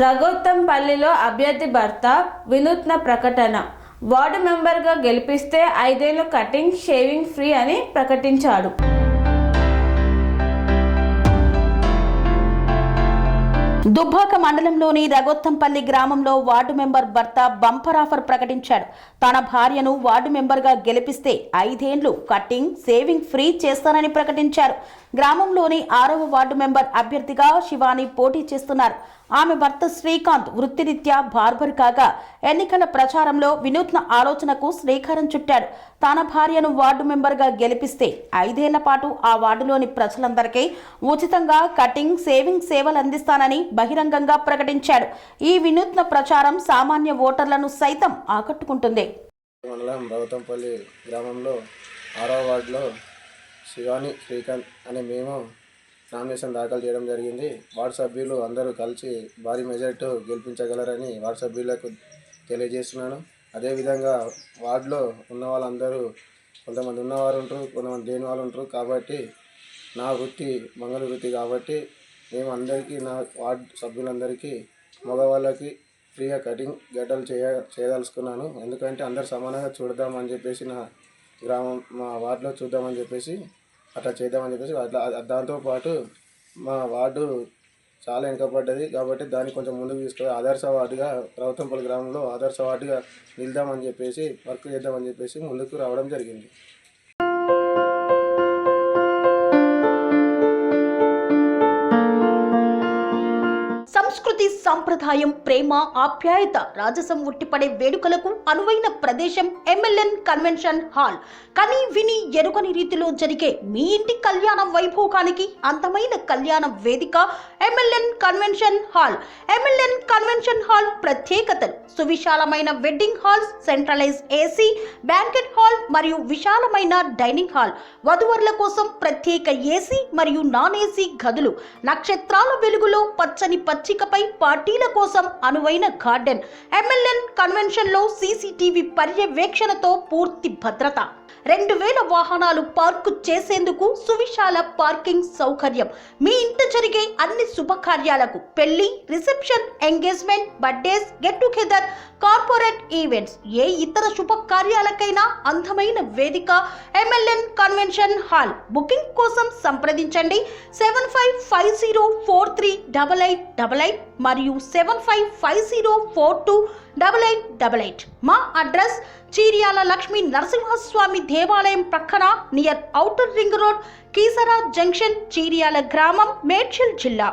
రఘోత్తంపల్లిలో అభ్యర్థి భర్త వినూత్న ప్రకటన. వార్డు మెంబర్గా గెలిపిస్తే 5 ఏళ్లు కటింగ్ షేవింగ్ ఫ్రీ అని ప్రకటించాడు. దుబ్బాక మండలంలోని రఘోత్తంపల్లి గ్రామంలో వార్డు మెంబర్ భర్త బంపర్ ఆఫర్ ప్రకటించాడు. తన భార్యను వార్డు మెంబర్గా గెలిపిస్తే 5 ఏళ్లు కటింగ్ షేవింగ్ ఫ్రీ చేస్తానని ప్రకటించారు. గ్రామంలోని 6వ వార్డు మెంబర్ అభ్యర్థిగా శివాని పోటీ చేస్తున్నారు. ఆమె భర్త శ్రీకాంత్ వృత్తిరీత్యా బార్బర్ కాగా ఎన్నికల ప్రచారంలో వినూత్న ఆలోచనకు శ్రీకారం చుట్టాడు. తన భార్యను వార్డు మెంబర్గా గెలిపిస్తే 5 ఏళ్ల పాటు ఆ వార్డులోని ప్రజలందరికీ ఉచితంగా కటింగ్ షేవింగ్ సేవలు అందిస్తానని బహిరంగంగా ప్రకటించాడు. ఈ వినూత్న ప్రచారం సామాన్య ఓటర్లను సైతం ఆకట్టుకుంటుంది. మండలం రఘోత్తంపల్లి గ్రామంలో 6వ వార్డులో శివాని శ్రీకాంత్ అనే మేము నామినేషన్ దాఖలు చేయడం జరిగింది. వార్డు సభ్యులు అందరూ కలిసి భారీ మెజారిటీ గెలిపించగలరని వార్డు సభ్యులకు తెలియజేస్తున్నాను. అదేవిధంగా వార్డులో ఉన్న వాళ్ళందరూ కొంతమంది ఉన్నవారు ఉంటారు, కొంతమంది లేని వాళ్ళు ఉంటారు. కాబట్టి నా వృత్తి మంగళ వృత్తి కాబట్టి మేము అందరికీ నా వార్డు సభ్యులందరికీ మగవాళ్ళకి ఫ్రీగా కటింగ్ గడ్డలు చేయదలుచుకున్నాను. ఎందుకంటే అందరు సమానంగా చూడదామని చెప్పేసి మా వార్డులో చూద్దామని చెప్పేసి అట్లా చేద్దామని చెప్పేసి దాంతోపాటు మా వార్డు చాలా వెనుకబడ్డది కాబట్టి దాన్ని కొంచెం ముందుకు తీసుకొని ఆదర్శ వార్డుగా రఘోత్తంపల్లి గ్రామంలో ఆదర్శ వార్డుగా నిలుద్దామని చెప్పేసి వర్క్ చేద్దామని చెప్పేసి ముందుకు రావడం జరిగింది. సంస్కృతి సంప్రదాయం ప్రేమ ఆప్యాయత రాజసం ఉట్టిపడే వేడుకలకు అనువైన ప్రదేశం MLN కన్వెన్షన్ హాల్. కని విని ఎరుగని రీతిలో జరిగే మీ ఇంటి కళ్యాణ వైభోగానికి అందమైన కళ్యాణ వేదిక MLN convention hall. MLN convention hall ప్రత్యేకతలు: సువిశాలమైన wedding halls, centralise AC banquet hall మరియు విశాలమైన డైనింగ్ హాల్, వధువరుల కోసం ప్రత్యేక AC మరియు నాన్ AC గదులు, నక్షత్రాల వెలుగులో పచ్చని పచ్చికపై పార్టీల కోసం అనువైన గార్డెన్. MLN కన్వెన్షన్ లో CCTV పర్యవేక్షణతో పూర్తి భద్రత, 2000 వాహనాలు పార్కు చేసేందుకు సువిశాల పార్కింగ్ సౌకర్యం. మీ ఇంట జరిగే అన్ని శుభకార్యాలకు, పెళ్లి, reception, engagement, birthdays, get together, corporate events, ఏ ఇతర శుభకార్యాలకైనా అందమైన వేదిక MLN కన్వెన్షన్ హాల్. బుకింగ్ కోసం సంప్రదించండి 7550438888 మరియు 7550428888. మా అడ్రస్ చీర్యాల లక్ష్మీ నరసింహస్వామి దేవాలయం ప్రక్కన near outer ring road, Keesara junction, Cheeryal గ్రామం, మేడ్చల్ జిల్లా.